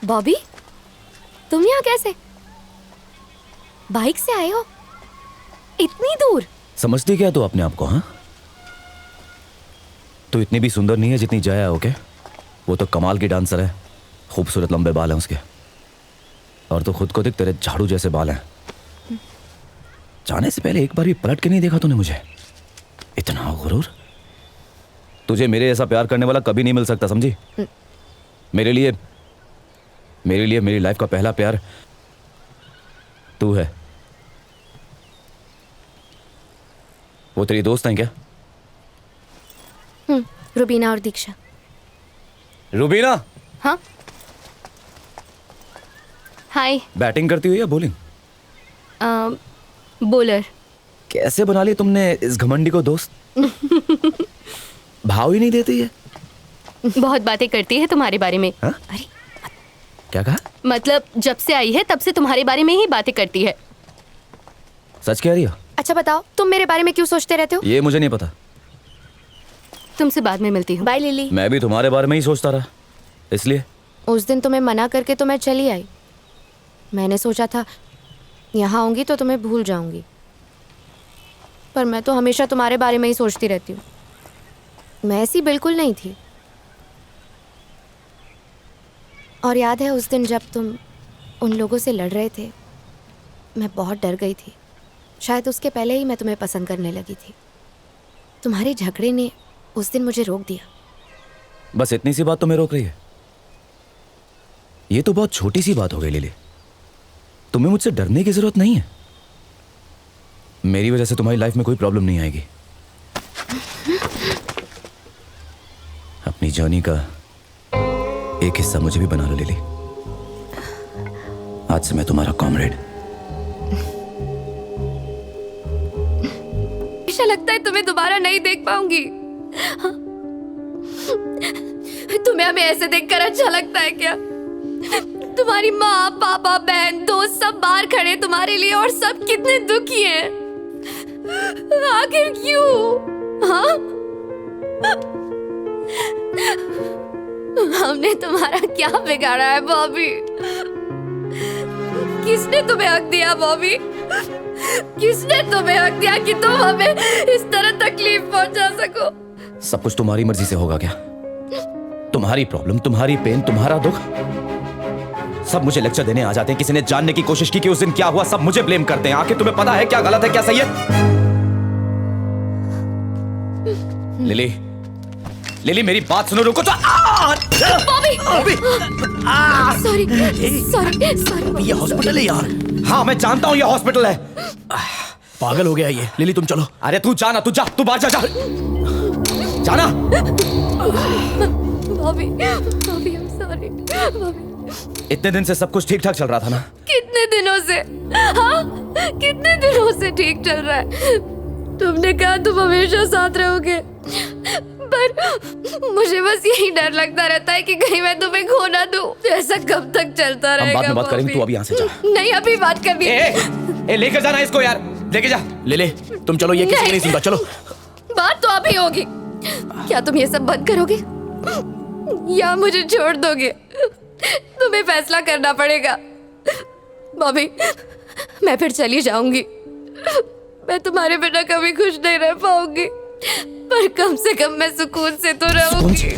बॉबी, तुम यहाँ कैसे? बाइक से आए हो? इतनी दूर? समझती क्या तू अपने आप को? हाँ, तू इतनी भी सुंदर नहीं है जितनी जया है। ओके, वो तो कमाल की डांसर है, खूबसूरत लंबे बाल हैं उसके, और तो खुद को देख, तेरे झाड़ू जैसे बाल हैं। जाने से पहले एक बार भी पलट के नहीं देखा तूने मुझे? इतना गुरूर। तुझे मेरे जैसा प्यार करने वाला कभी नहीं मिल सकता, समझी? मेरे लिए मेरी लाइफ का पहला प्यार तू है। वो तेरी दोस्त हैं क्या? रुबीना और दीक्षा। रुबीना? हाँ, हाय। बैटिंग करती हो या बॉलिंग? बॉलर। कैसे बना लिया तुमने इस घमंडी को दोस्त? भाव ही नहीं देती है। बहुत बातें करती है तुम्हारे बारे में। हा? अरे क्या कहा? मतलब जब से आई है तब से तुम्हारे बारे में ही बातें करती है। सच कह रही हो? अच्छा बताओ, तुम मेरे बारे में क्यों सोचते रहते हो? ये मुझे नहीं पता। तुमसे बाद में मिलती हूँ। Bye Lily. मैं भी तुम्हारे बारे में ही सोचता रहा, इसलिए। उस दिन तुम्हें मना करके तो मैं चली आई। मैंने सोचा था यहाँ आऊंगी तो तुम्हें भूल जाऊंगी, पर मैं तो हमेशा तुम्हारे बारे में ही सोचती रहती हूँ। मैं ऐसी बिल्कुल नहीं थी। और याद है उस दिन जब तुम उन लोगों से लड़ रहे थे, मैं बहुत डर गई थी। शायद उसके पहले ही मैं तुम्हें पसंद करने लगी थी। तुम्हारे झगड़े ने उस दिन मुझे रोक दिया। बस इतनी सी बात तुम्हें रोक रही है? ये तो बहुत छोटी सी बात हो गई लिली। तुम्हें मुझसे डरने की जरूरत नहीं है। मेरी वजह से तुम्हारी लाइफ में कोई प्रॉब्लम नहीं आएगी। अपनी जर्नी का एक हिस्सा मुझे भी बना लो लिली। आज से मैं तुम्हारा कॉमरेड। ऐसा लगता है तुम्हें दोबारा नहीं देख पाऊंगी। तुम्हें हमें ऐसे देखकर अच्छा लगता है क्या? तुम्हारी माँ, पापा, बहन, दोस्त सब बाहर खड़े तुम्हारे लिए और सब कितने दुखी हैं। आखिर क्यों? हाँ? हमने तुम्हारा क्या बिगाड़ा है बॉबी? किसने तुम्हें हक दिया बॉबी? किसने तुम्हें हक दिया कि तुम हमें इस तरह तकलीफ पहुंचा सको? सब कुछ तुम्हारी मर्जी से होगा क्या? तुम्हारी प्रॉब्लम, तुम्हारी पेन, तुम्हारा दुख, सब मुझे लेक्चर देने आ जाते हैं। किसी ने जानने की कोशिश की कि उस दिन क्या हुआ, सब मुझे ब्लेम करते हैं। आखिर तुम्हें पता है क्या गलत है क्या सही है? लिली, लिली मेरी बात सुनो, रुको तो। बॉबी! Sorry, sorry, sorry. ये हॉस्पिटल है यार। हाँ मैं जानता हूँ ये हॉस्पिटल है। पागल हो गया ये। लिली तुम चलो। अरे तू जाना, तू जा, तू बाहर जा, जाना। Bobby, Bobby, I'm sorry, Bobby. इतने दिन से सब कुछ ठीक ठाक चल रहा था ना? कितने दिनों से? हाँ, कितने दिनों से ठीक चल रहा है। तुमने कहा तुम हमेशा साथ रहोगे, पर मुझे बस यही डर लगता रहता है कि कहीं मैं तुम्हें खो ना दूं। ऐसा कब तक चलता रहेगा? हम बाद में बात करेंगे, तू अभी यहाँ से जा। नहीं, अभी बात करनी है। लेकर जाना इसको यार, लेके जा। लिली तुम चलो, ये किसी नहीं सुनता। चलो। बात तो अभी होगी। क्या तुम ये सब बंद करोगे या मुझे छोड़ दोगे? तुम्हें फैसला करना पड़ेगा बॉबी। मैं फिर चली जाऊंगी। मैं तुम्हारे बिना कभी खुश नहीं रह पाऊंगी, पर कम से कम मैं सुकून से तो रहूंगी।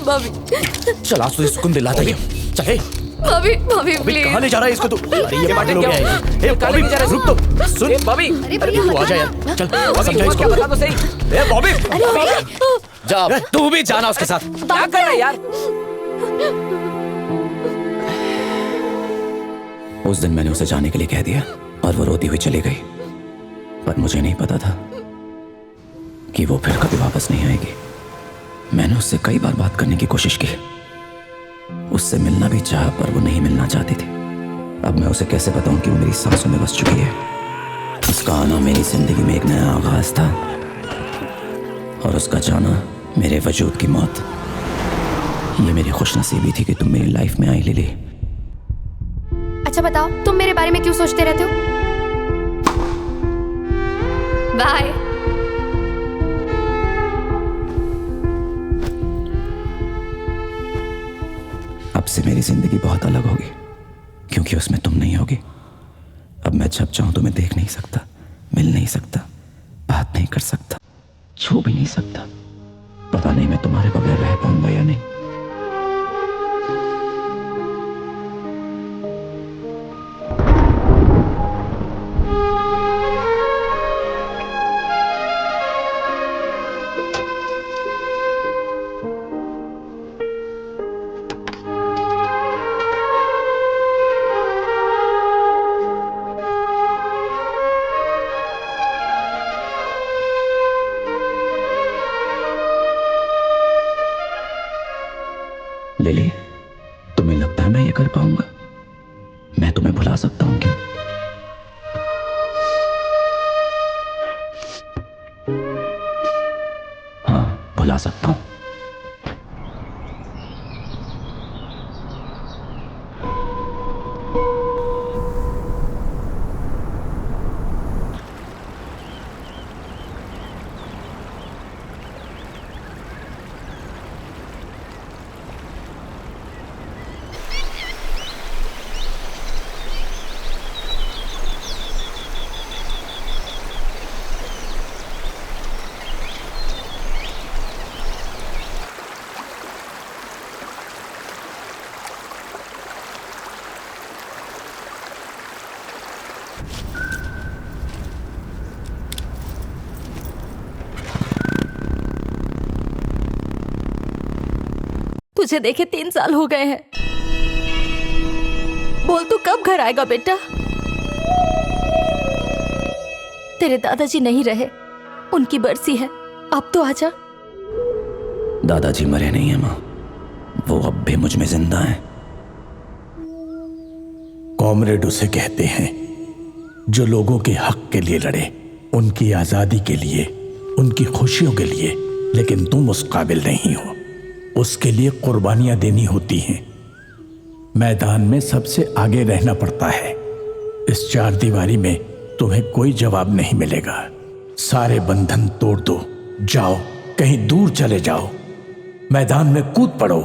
बॉबी चल, आज तुझे सुकून दिलाता ही। चल बॉबी, बॉबी प्लीज। कहाँ ले जा रहा है इसको तू? अरे ये पागल हो गया है। ए बॉबी रुक तो, सुन बॉबी। अरे तू आ जा यार, चल समझा इसको। क्या बता तो सही। ए बॉबी, जा तू भी जाना उसके साथ। क्या कर रहा है यार? उस दिन मैंने उसे जाने के लिए कह दिया और वो रोती हुई चली गई, पर मुझे नहीं पता था कि वो फिर कभी वापस नहीं आएगी। मैंने उससे कई बार बात करने की कोशिश की, उससे मिलना भी चाहा, पर वो नहीं मिलना चाहती थी। अब मैं उसे कैसे बताऊं कि वो मेरी सांसों में बस चुकी है। उसका आना मेरी जिंदगी में एक नया आगाज था और उसका जाना मेरे वजूद की मौत। ये मेरी खुशनसीबी थी कि तुम मेरी लाइफ में आई लिली। अच्छा बताओ, तुम मेरे बारे में क्यों सोचते रहते हो? बाय। अब से मेरी जिंदगी बहुत अलग होगी, क्योंकि उसमें तुम नहीं होगी। अब मैं जब चाहूं तुम्हें देख नहीं सकता, मिल नहीं सकता, बात नहीं कर सकता, छू भी नहीं सकता। पता नहीं मैं तुम्हारे बगैर रह पाऊंगा या नहीं। लिली, तुम्हें लगता है मैं ये कर पाऊंगा? मैं तुम्हें भुला सकता हूं क्या? हाँ, भुला सकता हूं। तुझे देखे 3 साल हो गए हैं। बोल तू कब घर आएगा बेटा? तेरे दादाजी नहीं रहे, उनकी बरसी है, अब तो आजा। दादाजी मरे नहीं है माँ, वो अब भी मुझ में जिंदा हैं। कॉमरेड उसे कहते हैं जो लोगों के हक के लिए लड़े, उनकी आजादी के लिए, उनकी खुशियों के लिए। लेकिन तुम उस काबिल नहीं हो, उसके लिए कुर्बानियां देनी होती हैं। मैदान में सबसे आगे रहना पड़ता है। इस 4 दीवारी में तुम्हें कोई जवाब नहीं मिलेगा। सारे बंधन तोड़ दो, जाओ कहीं दूर चले जाओ, मैदान में कूद पड़ो।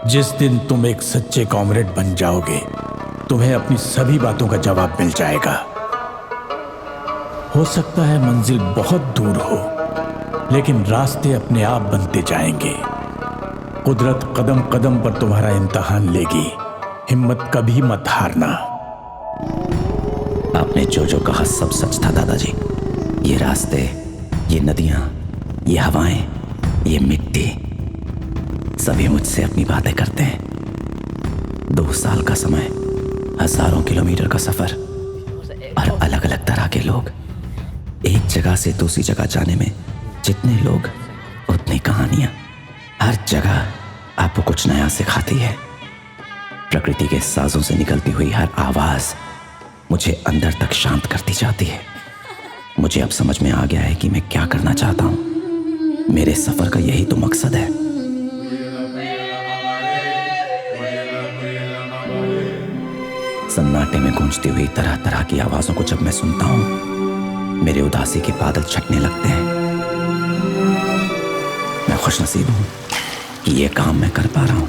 जिस दिन तुम एक सच्चे कॉमरेड बन जाओगे, तुम्हें अपनी सभी बातों का जवाब मिल जाएगा। हो सकता है मंजिल बहुत दूर हो, लेकिन रास्ते अपने आप बनते जाएंगे। कुदरत कदम कदम पर तुम्हारा इम्तिहान लेगी, हिम्मत कभी मत हारना। आपने जो जो कहा सब सच था दादाजी। ये रास्ते, ये नदियां, ये हवाएं, ये मिट्टी, सभी मुझसे अपनी बातें करते हैं। 2 साल का समय, हजारों किलोमीटर का सफर और अलग अलग तरह के लोग। एक जगह से दूसरी जगह जाने में जितने लोग उतनी कहानियां। हर जगह आपको कुछ नया सिखाती है। प्रकृति के साजों से निकलती हुई हर आवाज मुझे अंदर तक शांत करती जाती है। मुझे अब समझ में आ गया है कि मैं क्या करना चाहता हूं। मेरे सफर का यही तो मकसद है। सन्नाटे में गूंजती हुई तरह तरह की आवाजों को जब मैं सुनता हूं, मेरे उदासी के बादल छटने लगते हैं। मैं खुशनसीब हूं कि ये काम मैं कर पा रहा हूं।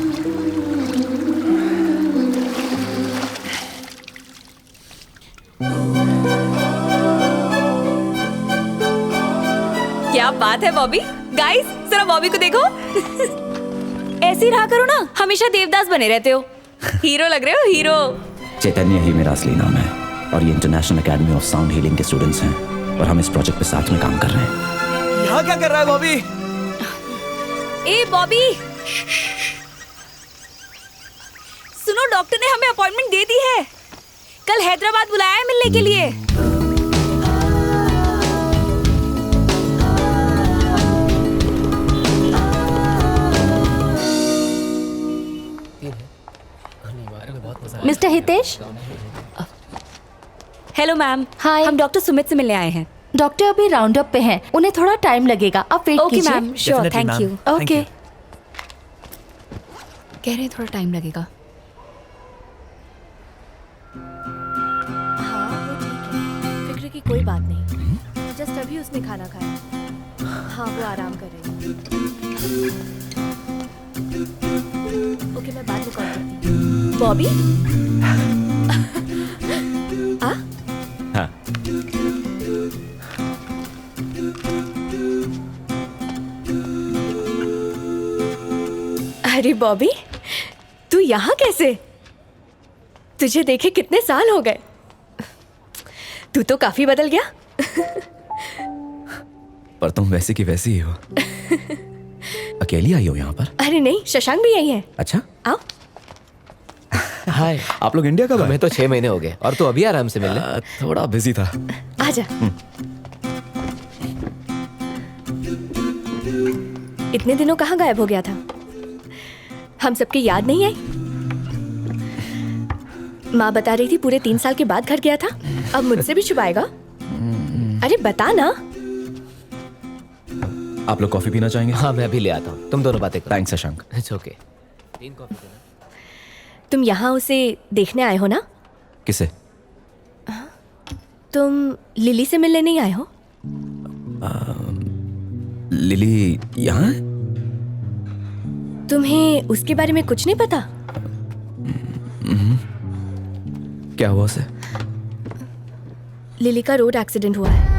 क्या बात है बॉबी। गाइस जरा बॉबी को देखो। ऐसे ही रहा करो ना, हमेशा देवदास बने रहते हो। हीरो लग रहे हो, हीरो। चैतन्य ही मेरा असली नाम है और ये international academy of sound healing के स्टूडेंट्स हैं और हम इस प्रोजेक्ट पे साथ में काम कर रहे हैं। यहाँ क्या कर रहा है बॉबी? ए बॉबी, सुनो डॉक्टर ने हमें अपॉइंटमेंट दे दी है। कल हैदराबाद बुलाया है मिलने के लिए। Mister Hitesh. Hello ma'am. Hi. हम डॉक्टर सुमित से मिलने आए हैं। डॉक्टर अभी राउंड अप पे हैं, उन्हें थोड़ा टाइम लगेगा, आप वेट ओके कीजिए। Ma'am, sure, Definitely, thank ma'am. You. Thank okay. you. कह रहे हैं थोड़ा टाइम लगेगा। हाँ वो ठीक है, फिक्र की कोई बात नहीं। जस्ट अभी उसने खाना खाया। हाँ वो आराम कर रही है। ओके मैं बाद में कॉल करती हूँ। बॉबी आ हाँ अरे बॉबी तू यहाँ कैसे? तुझे देखे कितने साल हो गए। तू तो काफी बदल गया। पर तुम वैसी की वैसी ही हो। अकेली आई हो यहाँ पर? अरे नहीं, शशांक भी यही है। अच्छा, आओ। हाय। आप लोग इंडिया कब आए? हमें तो 6 महीने हो गए और तू अभी आराम से मिलने। थोड़ा बिजी था। आजा। इतने दिनों कहाँ गायब हो गया था? हम सबकी याद नहीं आई? माँ बता रही थी पूरे 3 साल के बाद घर गया था। अब मुझसे भी छुपाएगा? अरे बता ना। आप लोग कॉफी पीना चाहेंगे? हाँ मैं अभी ले आता हूँ, तुम दोनों बातें करो। Thanks Shashank. It's okay. 3 coffee देना। तुम यहाँ उसे देखने आए हो ना? किसे? तुम लिली से मिलने नहीं आए हो? लिली यहाँ है? तुम्हें उसके बारे में कुछ नहीं पता? क्या हुआ उसे? लिली का रोड एक्सीडेंट हुआ है।